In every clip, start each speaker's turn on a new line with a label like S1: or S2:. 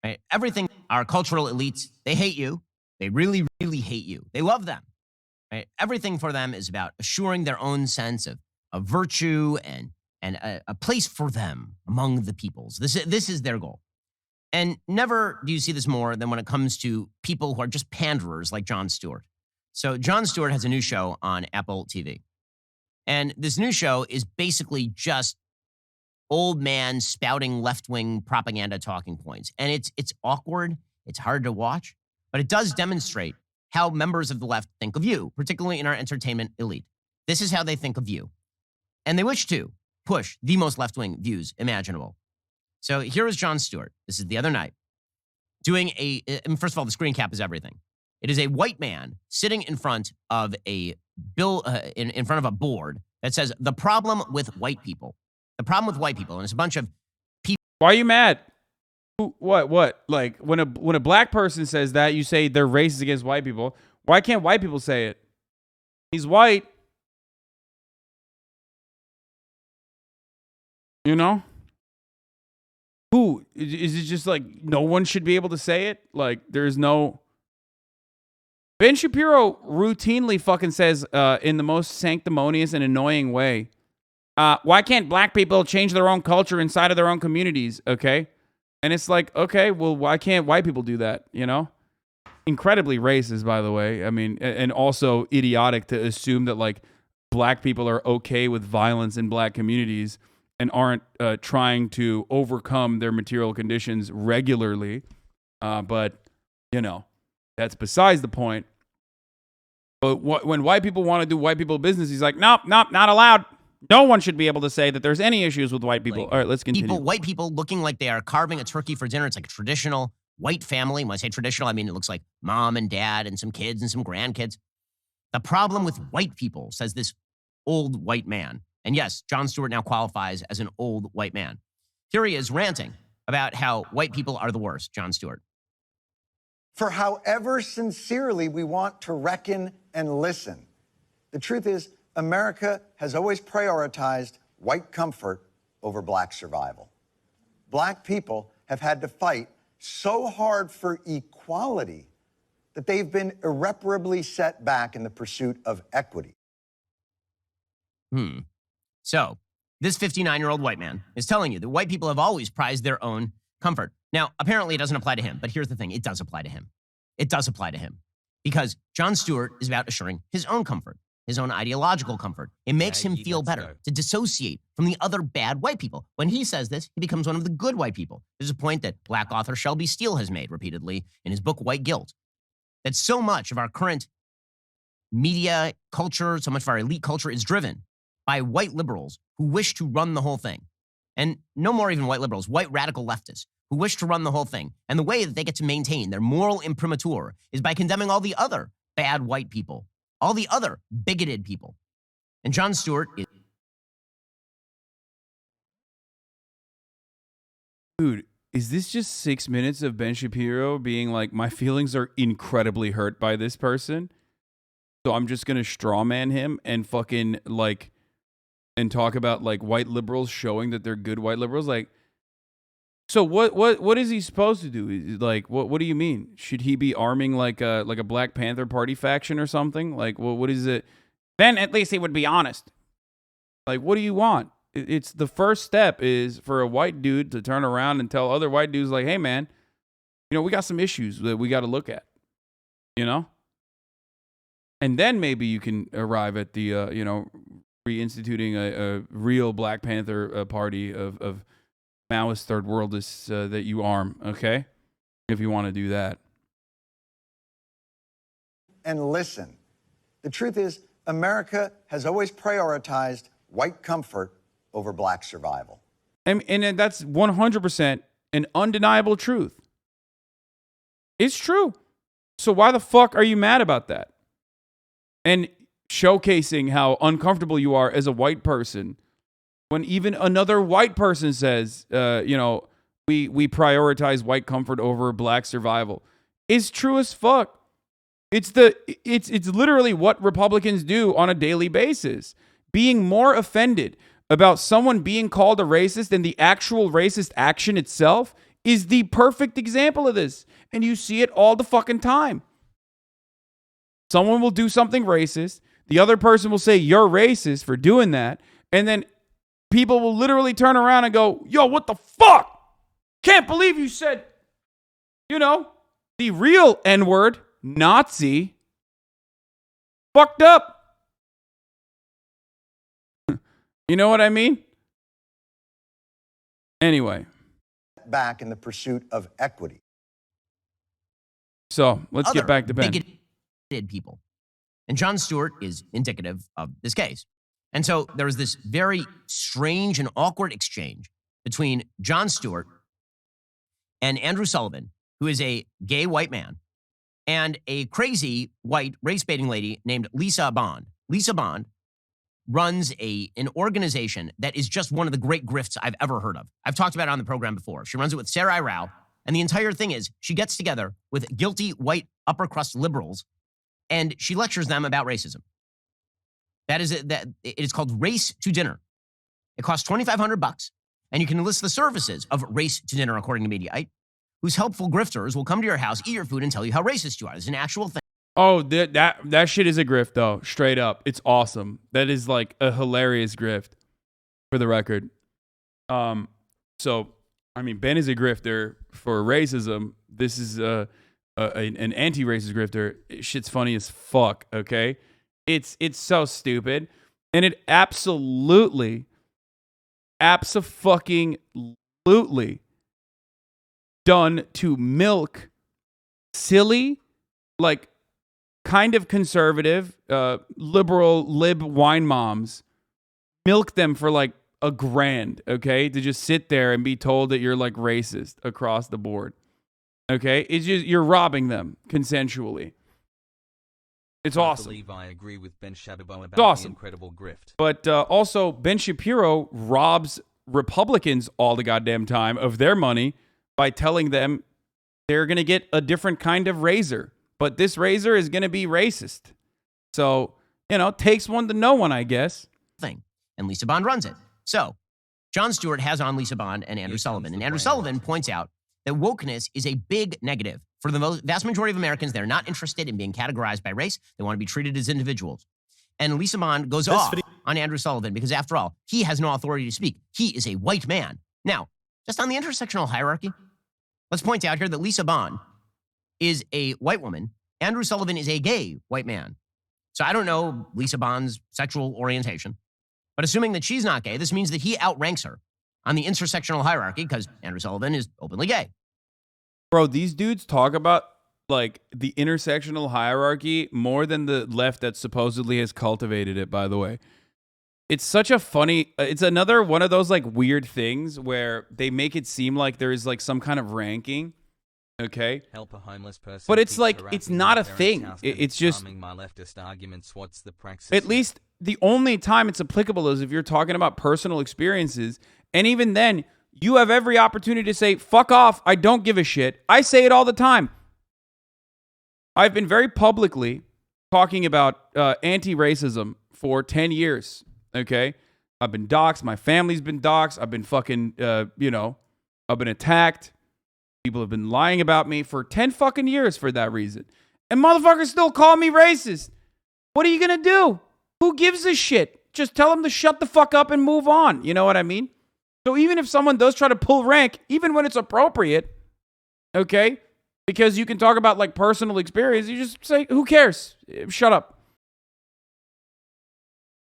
S1: right? Everything, our cultural elites, they hate you. They really, really hate you. They love them, right? Everything for them is about assuring their own sense of virtue and a place for them among the peoples. This is their goal. And never do you see this more than when it comes to people who are just panderers like Jon Stewart. So Jon Stewart has a new show on Apple TV. And this new show is basically just old man spouting left-wing propaganda talking points. And it's awkward. It's hard to watch. But it does demonstrate how members of the left think of you, particularly in our entertainment elite. This is how they think of you. And they wish to push the most left-wing views imaginable. So here is Jon Stewart. This is the other night. Doing first of all, the screen cap is everything. It is a white man sitting in front of a bill, in front of a board that says, the problem with white people. The problem with white people. And it's a bunch of people.
S2: Why are you mad? What? Like, when a black person says that, you say they're racist against white people. Why can't white people say it? He's white. You know? Who? Is it just like no one should be able to say it? Like, there's no... Ben Shapiro routinely fucking says in the most sanctimonious and annoying way, why can't black people change their own culture inside of their own communities, okay? And it's like, okay, well, why can't white people do that, you know? Incredibly racist, by the way. I mean, and also idiotic to assume that, like, black people are okay with violence in black communities and aren't trying to overcome their material conditions regularly. But, you know, that's besides the point. But when white people want to do white people business, he's like, nope, not allowed. No one should be able to say that there's any issues with white people. All right, let's continue.
S1: White people looking like they are carving a turkey for dinner. It's like a traditional white family. When I say traditional, I mean it looks like mom and dad and some kids and some grandkids. The problem with white people, says this old white man. And yes, Jon Stewart now qualifies as an old white man. Here he is ranting about how white people are the worst, Jon Stewart.
S3: For however sincerely we want to reckon and listen, the truth is America has always prioritized white comfort over black survival. Black people have had to fight so hard for equality that they've been irreparably set back in the pursuit of equity.
S1: So, this 59-year-old white man is telling you that white people have always prized their own comfort. Now, apparently it doesn't apply to him, but here's the thing. It does apply to him. It does apply to him. Because Jon Stewart is about assuring his own comfort, his own ideological comfort. It makes him feel better to dissociate from the other bad white people. When he says this, he becomes one of the good white people. There's a point that black author Shelby Steele has made repeatedly in his book, White Guilt, that so much of our current media culture, so much of our elite culture is driven by white liberals who wish to run the whole thing. And no more even white liberals, white radical leftists who wish to run the whole thing. And the way that they get to maintain their moral imprimatur is by condemning all the other bad white people, all the other bigoted people. And Jon Stewart is...
S2: Dude, is this just 6 minutes of Ben Shapiro being like, my feelings are incredibly hurt by this person, so I'm just going to strawman him and fucking, like, and talk about, like, white liberals showing that they're good white liberals? Like, so what is he supposed to do? Like, what do you mean? Should he be arming like a Black Panther Party faction or something? Like, what is it? Then at least he would be honest. Like, what do you want? It's the first step is for a white dude to turn around and tell other white dudes like, hey man, you know, we got some issues that we got to look at, you know? And then maybe you can arrive at the, you know, reinstituting a real Black Panther party of Maoist third worldists that you arm, okay? If you want to do that.
S3: And listen, the truth is America has always prioritized white comfort over black survival.
S2: And that's 100% an undeniable truth. It's true. So why the fuck are you mad about that? And showcasing how uncomfortable you are as a white person when even another white person says, you know, we prioritize white comfort over black survival. It's true as fuck. It's literally what Republicans do on a daily basis. Being more offended about someone being called a racist than the actual racist action itself is the perfect example of this. And you see it all the fucking time. Someone will do something racist. The other person will say, you're racist for doing that. And then people will literally turn around and go, yo, what the fuck? Can't believe you said, the real N-word, Nazi. Fucked up. You know what I mean? Anyway.
S3: Back in the pursuit of equity.
S2: So let's get back to Ben.
S1: Bigoted people. And Jon Stewart is indicative of this case. And so there was this very strange and awkward exchange between Jon Stewart and Andrew Sullivan, who is a gay white man, and a crazy white race-baiting lady named Lisa Bond. Lisa Bond runs an organization that is just one of the great grifts I've ever heard of. I've talked about it on the program before. She runs it with Sarai Rao, and the entire thing is she gets together with guilty white upper-crust liberals, and she lectures them about racism. That is it is called Race to Dinner. It costs $2,500, and you can enlist the services of Race to Dinner, according to Mediaite, whose helpful grifters will come to your house, eat your food, and tell you how racist you are. It's an actual thing.
S2: Oh, that shit is a grift, though. Straight up. It's awesome. That is like a hilarious grift, for the record. So, I mean, Ben is a grifter for racism. This is an anti-racist grifter. Shit's funny as fuck, okay? It's so stupid. And it absolutely done to milk silly, like, kind of conservative, liberal, lib wine moms. Milk them for like $1,000, okay? To just sit there and be told that you're like racist across the board. Okay? It's just, you're robbing them consensually. It's awesome.
S4: I believe I agree with Ben Shapiro about
S2: awesome.
S4: The incredible grift.
S2: But also, Ben Shapiro robs Republicans all the goddamn time of their money by telling them they're going to get a different kind of razor. But this razor is going to be racist. So, takes one to know one, I guess.
S1: Thing. And Lisa Bond runs it. So, Jon Stewart has on Lisa Bond and Andrew Sullivan. And Andrew Sullivan points out that wokeness is a big negative. For the vast majority of Americans, they're not interested in being categorized by race. They want to be treated as individuals. And Lisa Bond goes off on Andrew Sullivan because, after all, he has no authority to speak. He is a white man. Now, just on the intersectional hierarchy, let's point out here that Lisa Bond is a white woman. Andrew Sullivan is a gay white man. So I don't know Lisa Bond's sexual orientation, but assuming that she's not gay, this means that he outranks her on the intersectional hierarchy because Andrew Sullivan is openly gay.
S2: Bro, these dudes talk about like the intersectional hierarchy more than the left that supposedly has cultivated it, by the way. It's such a funny, it's another one of those like weird things where they make it seem like there is like some kind of ranking. Okay.
S4: Help a homeless person.
S2: But it's like, it's not a thing. It's just,
S4: my leftist arguments. What's the praxis?
S2: at least the only time it's applicable is if you're talking about personal experiences. And even then, you have every opportunity to say, fuck off, I don't give a shit. I say it all the time. I've been very publicly talking about anti-racism for 10 years, okay? I've been doxxed. My family's been doxxed. I've been fucking, I've been attacked. People have been lying about me for 10 fucking years for that reason. And motherfuckers still call me racist. What are you going to do? Who gives a shit? Just tell them to shut the fuck up and move on. You know what I mean? So even if someone does try to pull rank, even when it's appropriate, okay, because you can talk about like personal experience, you just say, who cares? Shut up.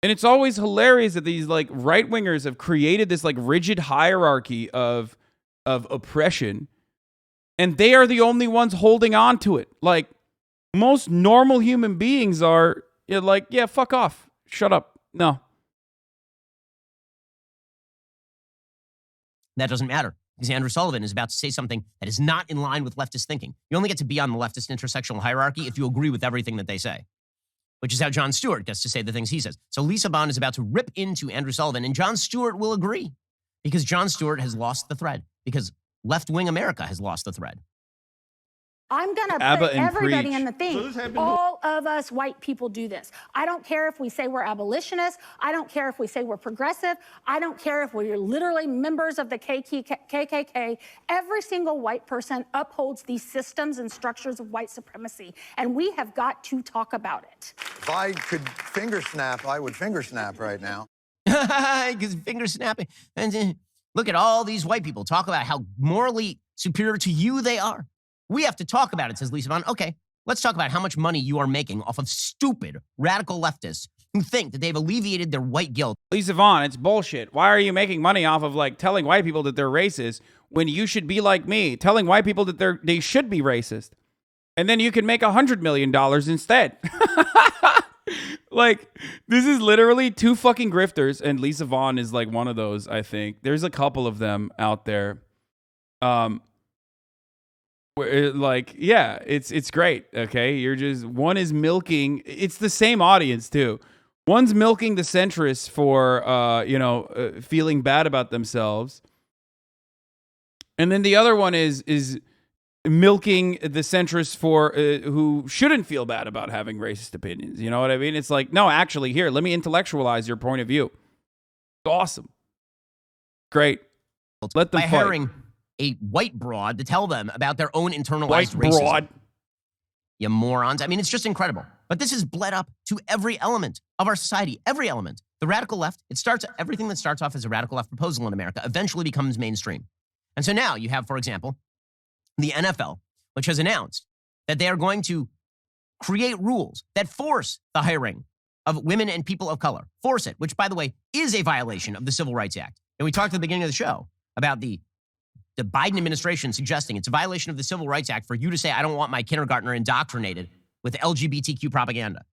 S2: And it's always hilarious that these like right-wingers have created this like rigid hierarchy of oppression, and they are the only ones holding on to it. Like most normal human beings are like, yeah, fuck off. Shut up. No.
S1: That doesn't matter because Andrew Sullivan is about to say something that is not in line with leftist thinking. You only get to be on the leftist intersectional hierarchy if you agree with everything that they say, which is how Jon Stewart gets to say the things he says. So Lisa Bond is about to rip into Andrew Sullivan, and Jon Stewart will agree because Jon Stewart has lost the thread, because left-wing America has lost the thread.
S5: I'm going to
S2: Abba
S5: put
S2: and
S5: everybody
S2: preach.
S5: in the thing.
S2: So this happened-
S5: All of us white people do this. I don't care if we say we're abolitionists. I don't care if we say we're progressive. I don't care if we're literally members of the KKK. Every single white person upholds these systems and structures of white supremacy, and we have got to talk about it.
S3: If I could finger snap, I would finger snap right now.
S1: Because finger snapping. And look at all these white people talk about how morally superior to you they are. We have to talk about it, says Lisa Vaughn. Okay, let's talk about how much money you are making off of stupid radical leftists who think that they've alleviated their white guilt.
S2: Lisa Vaughn, it's bullshit. Why are you making money off of like telling white people that they're racist when you should be like me, telling white people that they should be racist? And then you can make $100 million instead. Like, this is literally two fucking grifters, and Lisa Vaughn is like one of those, I think. There's a couple of them out there. Like, yeah, it's great. Okay, you're just, one is milking. It's the same audience too. One's milking the centrists for feeling bad about themselves, and then the other one is milking the centrists for who shouldn't feel bad about having racist opinions. You know what I mean? It's like, no, actually, here, let me intellectualize your point of view. It's awesome, great. Let them
S1: by
S2: fight.
S1: hiring a white broad to tell them about their own internalized
S2: White
S1: racism.
S2: broad.
S1: You morons. I mean, it's just incredible. But this has bled up to every element of our society, every element. The radical left, everything that starts off as a radical left proposal in America eventually becomes mainstream. And so now you have, for example, the NFL, which has announced that they are going to create rules that force the hiring of women and people of color. Force it, which, by the way, is a violation of the Civil Rights Act. And we talked at the beginning of the show about the Biden administration suggesting it's a violation of the Civil Rights Act for you to say, I don't want my kindergartner indoctrinated with LGBTQ propaganda.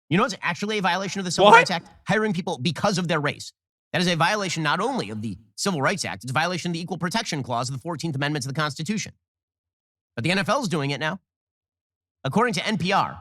S1: You know what's actually a violation of the Civil Rights Act? Hiring people because of their race. That is a violation not only of the Civil Rights Act, it's a violation of the Equal Protection Clause of the 14th Amendment to the Constitution. But the NFL is doing it now. According to NPR,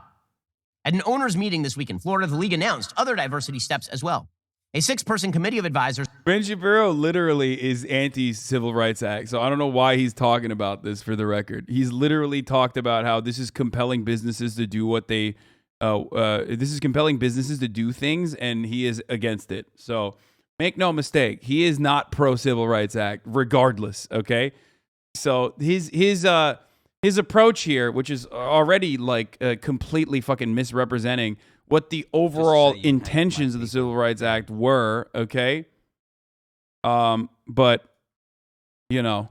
S1: at an owners' meeting this week in Florida, the league announced other diversity steps as well. A 6-person committee of advisors.
S2: Ben Shapiro literally is anti-Civil Rights Act, so I don't know why he's talking about this, for the record. He's literally talked about how this is compelling businesses to do what they, this is compelling businesses to do things, and he is against it. So make no mistake, he is not pro-Civil Rights Act, regardless, okay? So his approach here, which is already like completely fucking misrepresenting what the overall intentions of the Civil Rights Act were, okay? But, you know,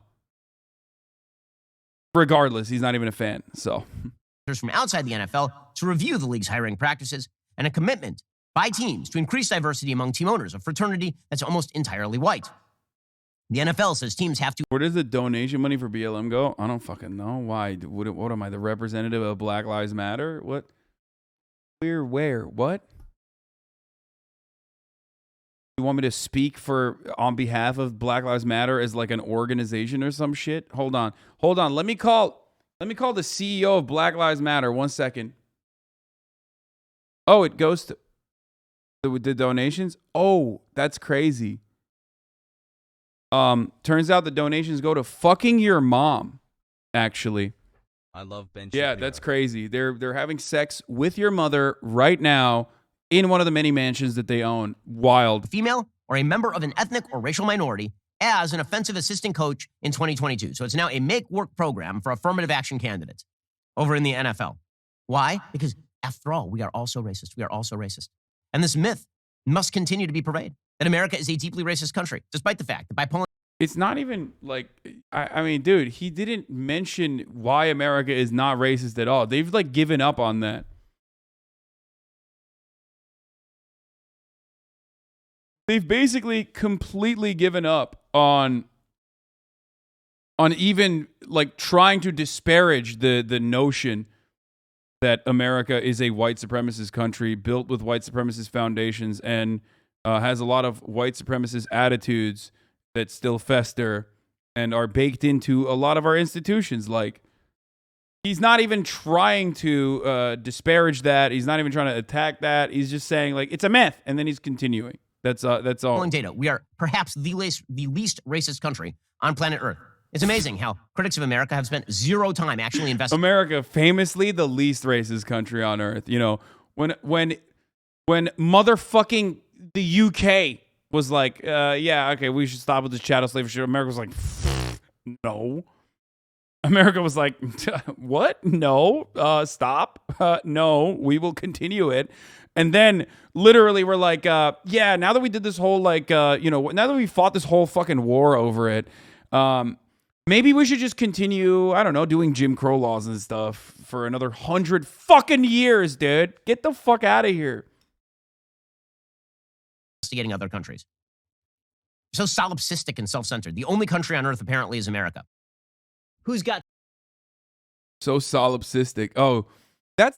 S2: regardless, he's not even a fan, so.
S1: From outside the NFL to review the league's hiring practices and a commitment by teams to increase diversity among team owners, a fraternity that's almost entirely white. The NFL says teams have to.
S2: Where does the donation money for BLM go? I don't fucking know. Why? What am I, the representative of Black Lives Matter? What? Where? What? You want me to speak on behalf of Black Lives Matter as like an organization or some shit? Hold on. Let me call the CEO of Black Lives Matter. 1 second. Oh, it goes to the donations. Oh, that's crazy. Turns out the donations go to fucking your mom, actually.
S4: I love Ben
S2: Yeah,
S4: Shapiro.
S2: that's crazy. They're having sex with your mother right now in one of the many mansions that they own. Wild.
S1: Female or a member of an ethnic or racial minority as an offensive assistant coach in 2022. So it's now a make work program for affirmative action candidates over in the NFL. Why? Because after all, we are also racist. We are also racist. And this myth must continue to be pervaded that America is a deeply racist country, despite the fact that by pulling.
S2: It's not even like, I mean, dude, he didn't mention why America is not racist at all. They've like given up on that. They've basically completely given up on even like trying to disparage the notion that America is a white supremacist country built with white supremacist foundations and has a lot of white supremacist attitudes that still fester and are baked into a lot of our institutions. Like, he's not even trying to disparage that. He's not even trying to attack that. He's just saying, like, it's a myth, and then he's continuing. That's all.
S1: Data. We are perhaps the least racist country on planet Earth. It's amazing how critics of America have spent zero time actually investing.
S2: America, famously the least racist country on earth. You know, when motherfucking the UK was like, yeah, okay, we should stop with this chattel slave shit. America was like, no. America was like, what? No, stop. No, we will continue it. And then literally we're like, yeah, now that we did this whole now that we fought this whole fucking war over it, maybe we should just continue, I don't know, doing Jim Crow laws and stuff for another 100 fucking years, dude. Get the fuck out of here.
S1: Investigating other countries. So solipsistic and self-centered. The only country on earth apparently is America. Who's got
S2: So solipsistic. Oh, that's